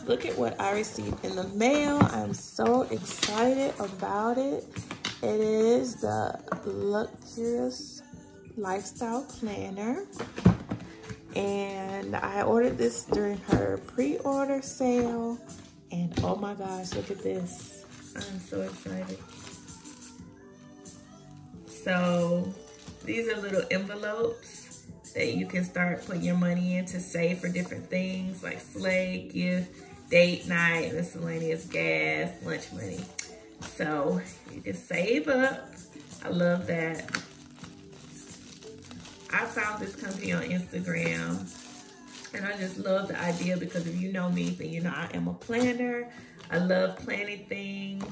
look at what I received in the mail. I'm so excited about it. It is the Luxurious Lifestyle Planner. And I ordered this during her pre-order sale. And oh my gosh, look at this. I'm so excited. So these are little envelopes that you can start putting your money in to save for different things like sleigh, gift, date night, miscellaneous gas, lunch money. So you can save up. I love that. I found this company on Instagram and I just love the idea because if you know me, then you know I am a planner. I love planning things.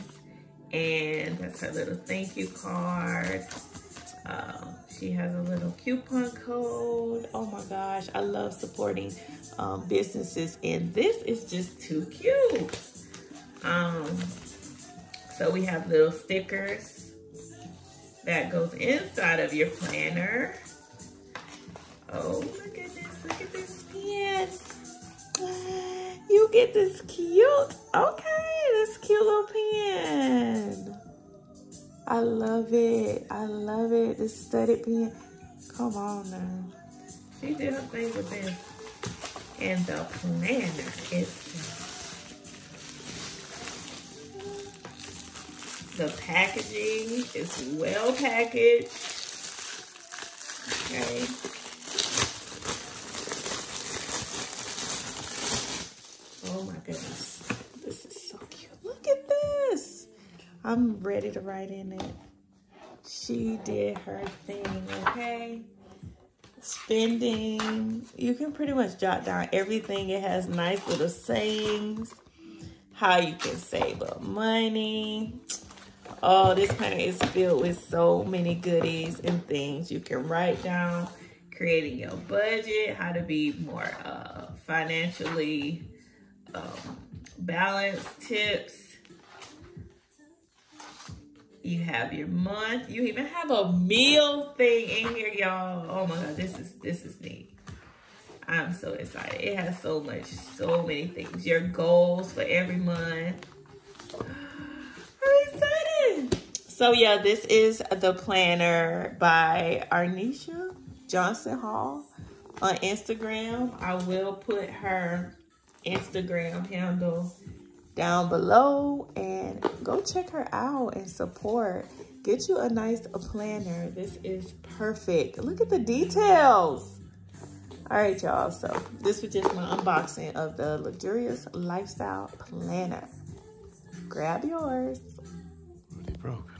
And that's her little thank you card. She has a little coupon code. Oh my gosh, I love supporting businesses, and this is just too cute. So we have little stickers that goes inside of your planner. Oh, look at this pen. You get this cute, this cute little pen. I love it. I love it. This studded pen. Come on now. She did her thing with this. And the planner itself. The packaging is well packaged. Okay. Oh my goodness. This is so cute. Look at this. I'm ready to write in it. She did her thing, okay? Spending. You can pretty much jot down everything. It has nice little sayings. How you can save up money. Oh, this planner is filled with so many goodies and things you can write down. Creating your budget. How to be more financially balanced tips. You have your month. You even have a meal thing in here, y'all. Oh my God, this is neat. I'm so excited. It has so many things. Your goals for every month. I'm excited. So yeah, this is the planner by Arnisha Johnson Hall on Instagram. I will put her Instagram handle down below and go check her out and support. Get you a nice planner. This is perfect. Look at the details. All right, y'all. So this was just my unboxing of the Luxurious Lifestyle Planner. Grab yours. Really broke.